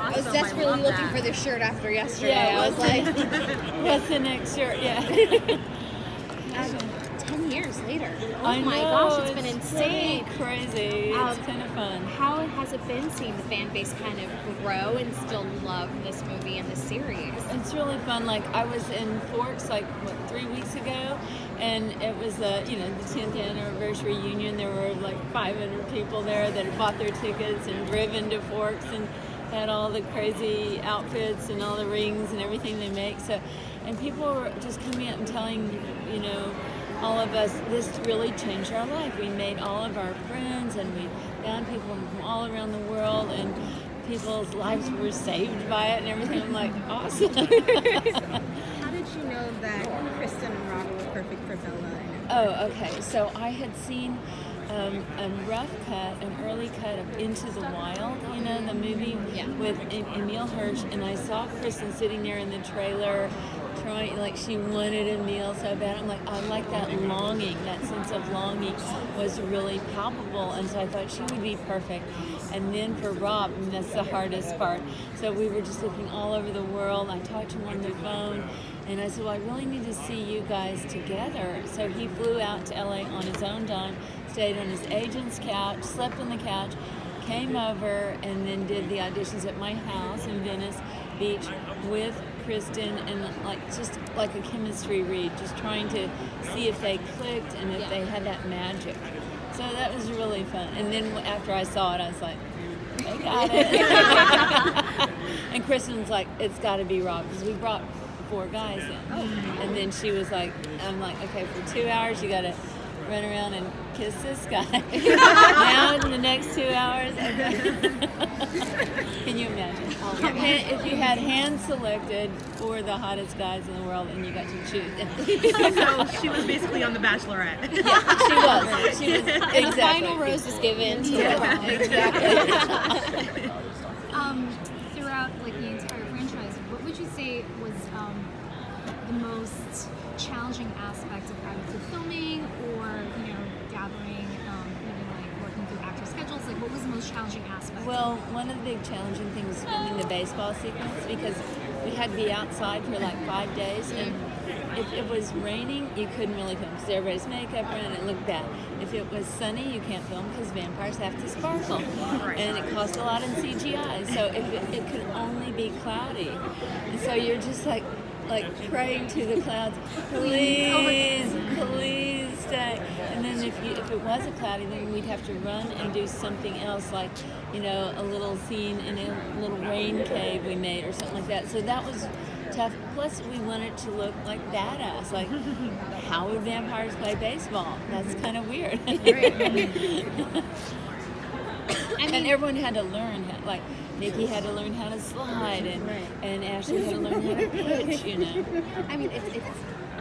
I was desperately looking for the shirt after yesterday. Yeah, I was like, what's the next shirt? Yeah. 10 years later. Oh I my know, gosh, it's been insane. Really crazy. It's kind of fun. How has it been seeing the fan base kind of grow and still love this movie and this series? It's really fun. Like, I was in Forks 3 weeks ago, and it was the 10th anniversary reunion. There were like 500 people there that had bought their tickets and driven to Forks and had all the crazy outfits and all the rings and everything they make. So, and people were just coming up and telling all of us, this really changed our life. We made all of our friends, and we found people from all around the world, and people's lives were saved by it and everything. I'm like, awesome. How did you know that Kristen and Rob were perfect for Bella? Oh, okay. So I had seen a rough cut, an early cut of Into the Wild, the movie with Emile Hirsch, and I saw Kristen sitting there in the trailer trying, like she wanted a meal so bad. I'm like, I like that longing, that sense of longing was really palpable, and so I thought she would be perfect. And then for Rob, and that's the hardest part. So we were just looking all over the world. I talked to him on the phone, and I said, well, I really need to see you guys together. So he flew out to LA on his own dime, stayed on his agent's couch, slept on the couch, came over, and then did the auditions at my house in Venice Beach with Kristen, and just like a chemistry read, just trying to see if they clicked and if they had that magic. So that was really fun. And then after I saw it, I was like, they got it. And Kristen was like, it's got to be Rob, because we brought 4 guys in. And then she was like, I'm like, okay, for 2 hours you got to run around and kiss this guy. Now in the next 2 hours, can you imagine? If you had hand selected for the hottest guys in the world and you got to choose. So she was basically on The Bachelorette. Yeah, she was exactly. The final rose is given to exactly. Throughout the entire franchise, what would you say was the most challenging aspect of either through filming or gathering, even working through actor schedules? What was the most challenging aspect? Well, one of the big challenging things was filming the baseball sequence, because we had to be outside for 5 days, and if it was raining, you couldn't really film because everybody's makeup and it looked bad. If it was sunny, you can't film because vampires have to sparkle, and it cost a lot in CGI. So if it could only be cloudy, and so you're just like praying to the clouds, please stay. And then if it was a cloudy, then we'd have to run and do something else, like a little scene in a little rain cave we made or something like that. So that was tough. Plus, we wanted to look like badass. Like, how would vampires play baseball? That's kind of weird. And everyone had to learn, Nikki had to learn how to slide, and Ashley had to learn how to pitch, I mean, it's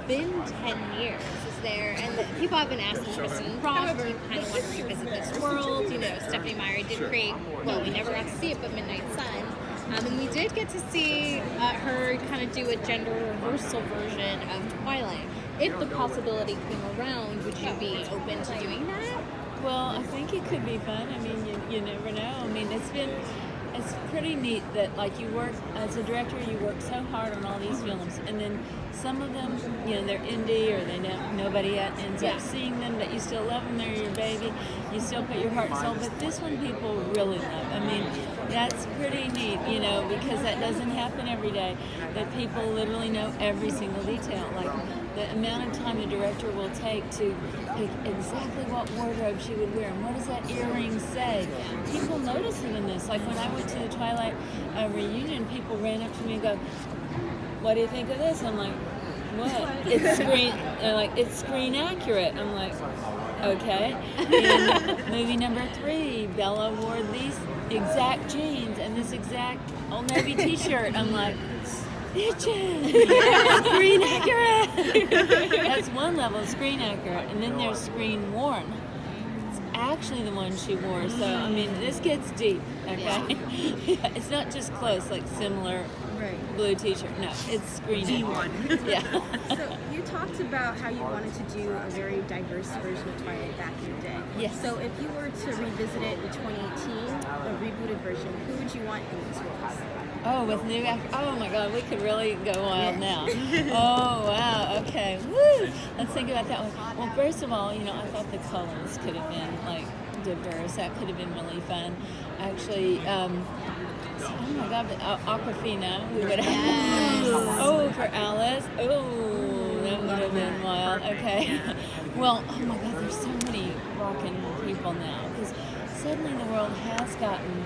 been 10 years, and people have been asking Kristen and Rob, do you kind of want to revisit this world? Stephanie Meyer did create, we never got to see it, but Midnight Sun. And we did get to see her kind of do a gender reversal version of Twilight. If the possibility came around, would you be open to doing that? Well, I think it could be fun. I mean, you never know. I mean, it's pretty neat that you work as a director, you work so hard on all these films, and then some of them, they're indie, or nobody ends up seeing them, but you still love them. They're your baby. You still put your heart and soul. But this one, people really love. I mean, that's pretty neat, because that doesn't happen every day. That people literally know every single detail. The amount of time the director will take to pick exactly what wardrobe she would wear and what does that earring say. People notice it in this. When I went to the Twilight reunion, people ran up to me and go, what do you think of this? I'm like, what? It's screen. They're like, it's screen accurate. I'm like, okay. And movie number 3, Bella wore these exact jeans and this exact Old Navy t-shirt. I'm like, bitches, screen accurate. That's one level of screen accurate, and then there's screen worn. It's actually the one she wore. So I mean, this gets deep. Okay, it's not just close, similar blue t-shirt. No, it's screen accurate. Yeah. So you talked about how you wanted to do a very diverse version of Twilight back in the day. Yes. So if you were to revisit it in 2018, a rebooted version, who would you want in these roles? Oh, with new actors. Oh my God, we could really go wild now. Oh wow. Okay. Woo. Let's think about that one. Well, first of all, I thought the colors could have been like diverse. That could have been really fun. Actually, oh my God, but Aquafina, we would have. Oh, for Alice. Oh, that would have been wild. Okay. Well, oh my God, there's so many rockin' people now because suddenly the world has gotten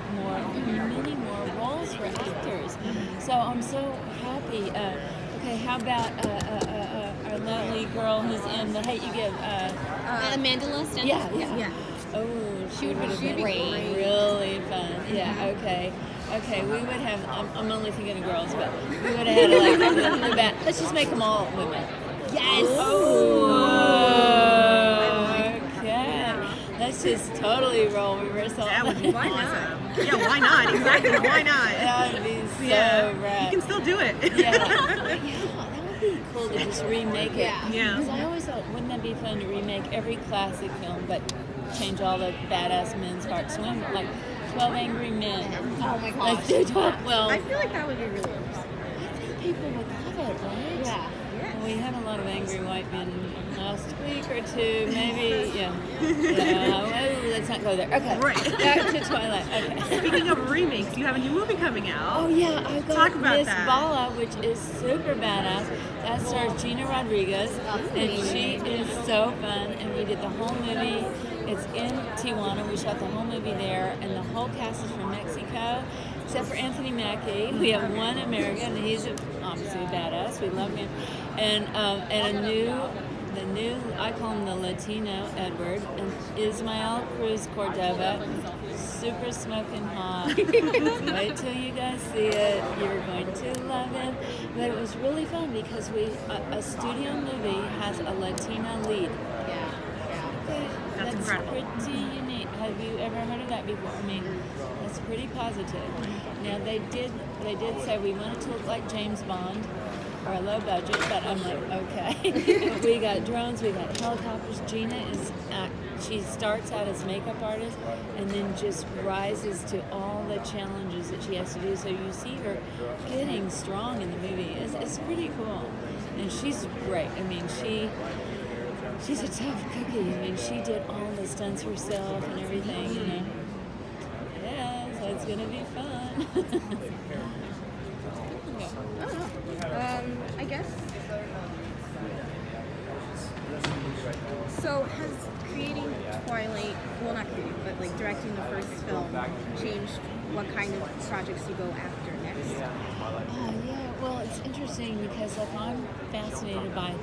many more roles for actors. So I'm so happy. Okay, how about our lovely girl who's in The Hate You Give? Amanda List. Yeah. Oh, she would have been really fun. Yeah. Okay. We would have. I'm only thinking of girls, but we would have had let's just make them all women. Yes. Okay. Let's just totally roll reversal. That would be awesome. Yeah, why not? Exactly. Why not? That would be so rad. You can still do it. Yeah, that would be cool to just remake it. Yeah. Because I always thought, wouldn't that be fun to remake every classic film, but change all the badass men's parts? Swim like 12 Angry Men. Oh my gosh. Let's do 12. Well, I feel like that would be really interesting. I think people would love it, right? Yeah. Well, we had a lot of angry white men last week or two, maybe. Yeah. Let's not go there. Okay. Right. Back to Twilight. Okay. Speaking of remakes, you have a new movie coming out. Oh yeah, I got Talk about Miss that. Bala, which is super badass. That stars Gina Rodriguez, and she is so fun. And we did the whole movie. It's in Tijuana. We shot the whole movie there, and the whole cast is from Mexico, except for Anthony Mackie. We have one American, and he's obviously a badass. We love him, and the new I call him the Latino Edward, and Ismael Cruz Cordova, super smoking hot. Wait till you guys see it. You're going to love it. But it was really fun because a studio movie has a Latina lead. That's incredible. Pretty unique. Have you ever heard of that before? I mean, that's pretty positive. Now they did say we wanted to look like James Bond or a low budget, but I'm like, okay. We got drones, we got helicopters. Gina she starts out as makeup artist and then just rises to all the challenges that she has to do. So you see her getting strong in the movie. It's pretty cool, and she's great. I mean, she's a tough cookie. I mean, she did all the stunts herself and everything, Yeah, so it's gonna be fun. I guess. So has creating Twilight, well not creating, but like directing the first film changed what kind of projects you go after next? Yeah, well, it's interesting because like I'm fascinated by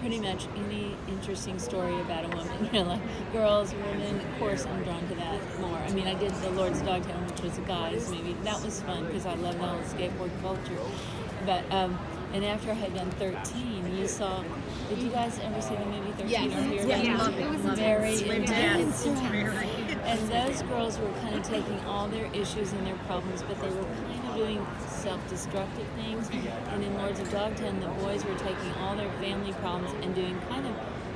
pretty much any interesting story about a woman, like girls, women. Of course, I'm drawn to that more. I mean, I did The Lord's Dogtown, which was a guy's movie. That was fun because I love the whole skateboard culture. But and after I had done 13, you saw. Did you guys ever see the movie 13? Yes. Or hear Yeah, about it? It was Very intense. intense. And those girls were kind of taking all their issues and their problems, but they were kind of doing self-destructive things. And in Lords of Dogtown, the boys were taking all their family problems and doing kind of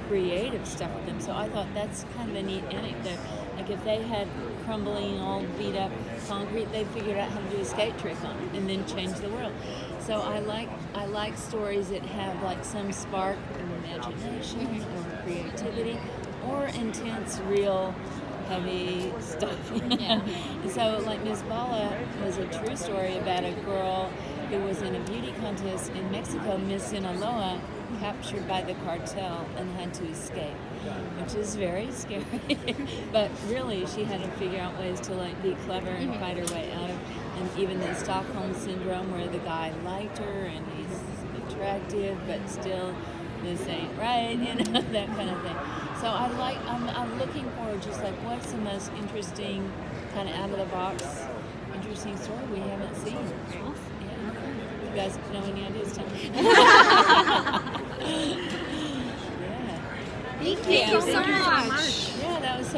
creative stuff with them. So I thought that's kind of a neat anecdote. Like if they had crumbling, all beat up concrete, they figured out how to do a skate trick on it and then change the world. So I like stories that have like some spark of imagination or creativity or intense, real, heavy stuff. So like Miss Bala was a true story about a girl who was in a beauty contest in Mexico, Miss Sinaloa, captured by the cartel and had to escape, which is very scary. But really, she had to figure out ways to like be clever and fight her way out of. And even the Stockholm syndrome, where the guy liked her and he's attractive, but still this ain't right, that kind of thing. So I'm looking for just like what's the most interesting, kind of out of the box, interesting story we haven't seen. Yeah. You guys know any ideas? Tell me. Yeah. Thank you. Thank you so much. Yeah, that was so